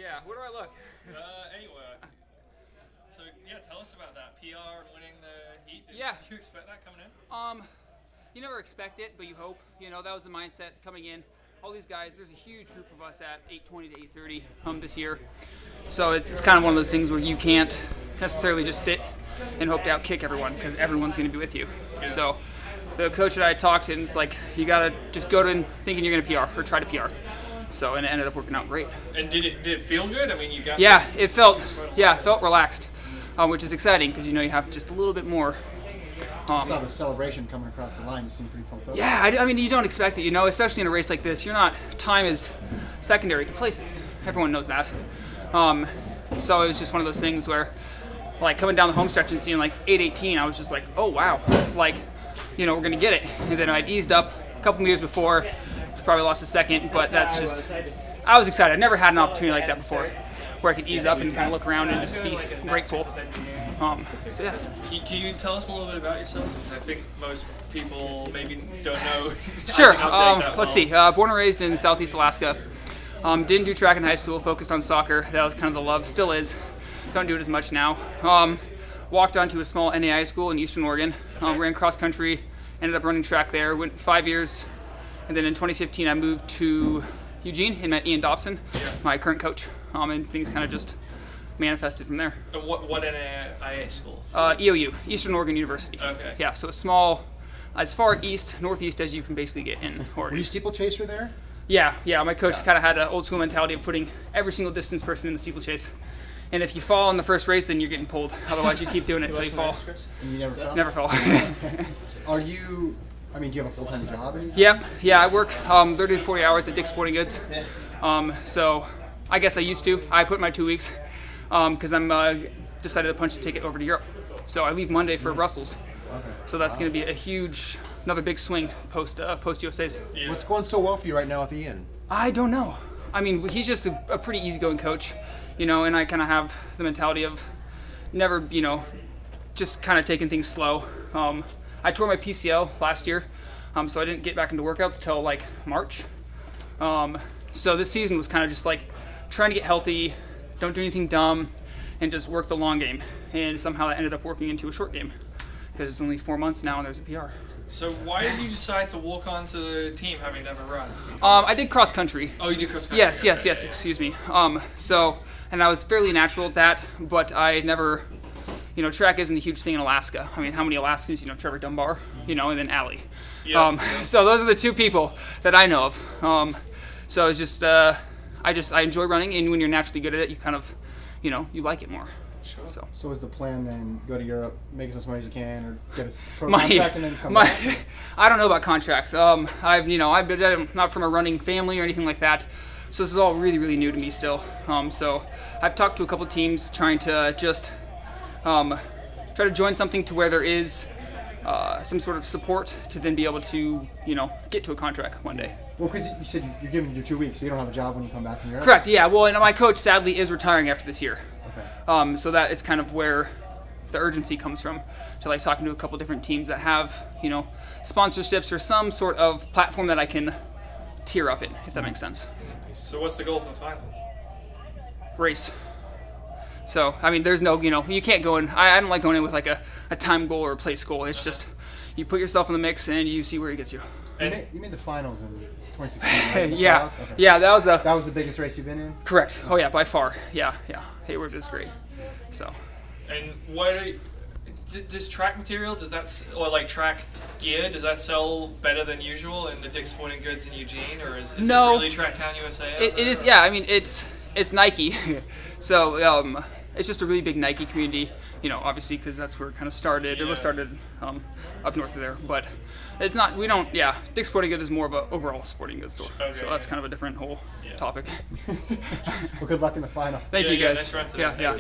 Yeah, where do I look? Anywhere. So yeah, tell us about that PR and winning the heat. Did you expect that coming in? You never expect it, but you hope. You know, that was the mindset coming in. All these guys, there's a huge group of us at 820 to 830 this year. So it's kind of one of those things where you can't necessarily just sit and hope to outkick everyone because everyone's going to be with you. Yeah. So the coach that I talked to, and it's like, you got to just go in thinking you're going to PR or try to PR. So, and it ended up working out great. And did it feel good? I mean, you got... Yeah, it felt relaxed, which is exciting because you know you have just a little bit more. I saw the celebration coming across the line. You seemed pretty pumped up. Yeah, I mean, you don't expect it, you know, especially in a race like this. Time is secondary to places. Everyone knows that. So it was just one of those things where, like, coming down the home stretch and seeing, like, 8:18, I was just like, oh, wow. Like, you know, we're going to get it. And then I'd eased up a couple meters before, which probably lost a second, but that's just, I was excited. I've never had an opportunity like that before, where I could ease up and kind of look around and just be grateful. So yeah. Can you tell us a little bit about yourselves? Because I think most people maybe don't know. Sure. Let's see. Born and raised in Southeast Alaska. Didn't do track in high school. Focused on soccer. That was kind of the love. Still is. Don't do it as much now. Walked onto a small NAI school in Eastern Oregon. Ran cross country. Ended up running track there. Went 5 years, and then in 2015 I moved to Eugene and met Ian Dobson, my current coach. And things kind of just manifested from there. And what NAIA school? EOU, Eastern Oregon University. Okay. Yeah, so a small, as far northeast as you can basically get in Oregon. Were you steeplechaser there? Yeah. My coach kind of had an old school mentality of putting every single distance person in the steeplechase. And if you fall in the first race, then you're getting pulled. Otherwise, you keep doing it until you fall. And you never fell? Never fell. Do you have a full-time job? Yep. Yeah, I work 30 to 40 hours at Dick's Sporting Goods. So I guess I used to. I put my 2 weeks because I'm decided to punch the ticket over to Europe. So I leave Monday for Brussels. So that's going to be another big swing post USA's. Yeah. What's going so well for you right now with Ian? I don't know. I mean, he's just a pretty easygoing coach, you know, and I kind of have the mentality of never, you know, just kind of taking things slow. I tore my PCL last year, so I didn't get back into workouts till like March. So this season was kind of just like trying to get healthy, don't do anything dumb, and just work the long game. And somehow that ended up working into a short game because it's only 4 months now and there's a PR. So why did you decide to walk onto the team having never run? I did cross country. Oh, you did cross country? Yes, excuse me. And I was fairly natural at that, but I never, you know, track isn't a huge thing in Alaska. I mean, how many Alaskans, you know, Trevor Dunbar, you know, and then Allie. Yeah. So those are the two people that I know of. So it's just, I enjoy running, and when you're naturally good at it, you kind of, you know, you like it more. Sure. So is the plan then go to Europe, make as much money as you can, or get a pro contract and then come back? I don't know about contracts. I'm not from a running family or anything like that, so this is all really, really new to me still. So I've talked to a couple teams trying to just try to join something to where there is some sort of support to then be able to, you know, get to a contract one day. Well, because you said you're given your 2 weeks, so you don't have a job when you come back from Europe? Correct, yeah. Well, and my coach sadly is retiring after this year. Okay. So that is kind of where the urgency comes from. So like talking to a couple different teams that have, you know, sponsorships or some sort of platform that I can tier up in, if that makes sense. So what's the goal for the final? Race. So, I mean, there's no, you know, you can't go in, I don't like going in with like a time goal or a place goal. It's just, you put yourself in the mix and you see where it gets you. You made the finals in 2016, right? Yeah. Okay. Yeah, that was the biggest race you've been in? Correct. Oh yeah, by far. Yeah. Hayward is great. So. And does track material, or like track gear, does that sell better than usual in the Dick's Sporting Goods in Eugene, or is it really Tracktown USA? It is, yeah. I mean, it's Nike, so it's just a really big Nike community. You know, obviously because that's where it kind of started. Yeah. It was started up north of there, but it's not. We don't. Yeah, Dick's Sporting Goods is more of an overall sporting goods store. Okay, so that's kind of a different whole topic. Well, good luck in the final. Thank you guys. Nice run today. Yeah.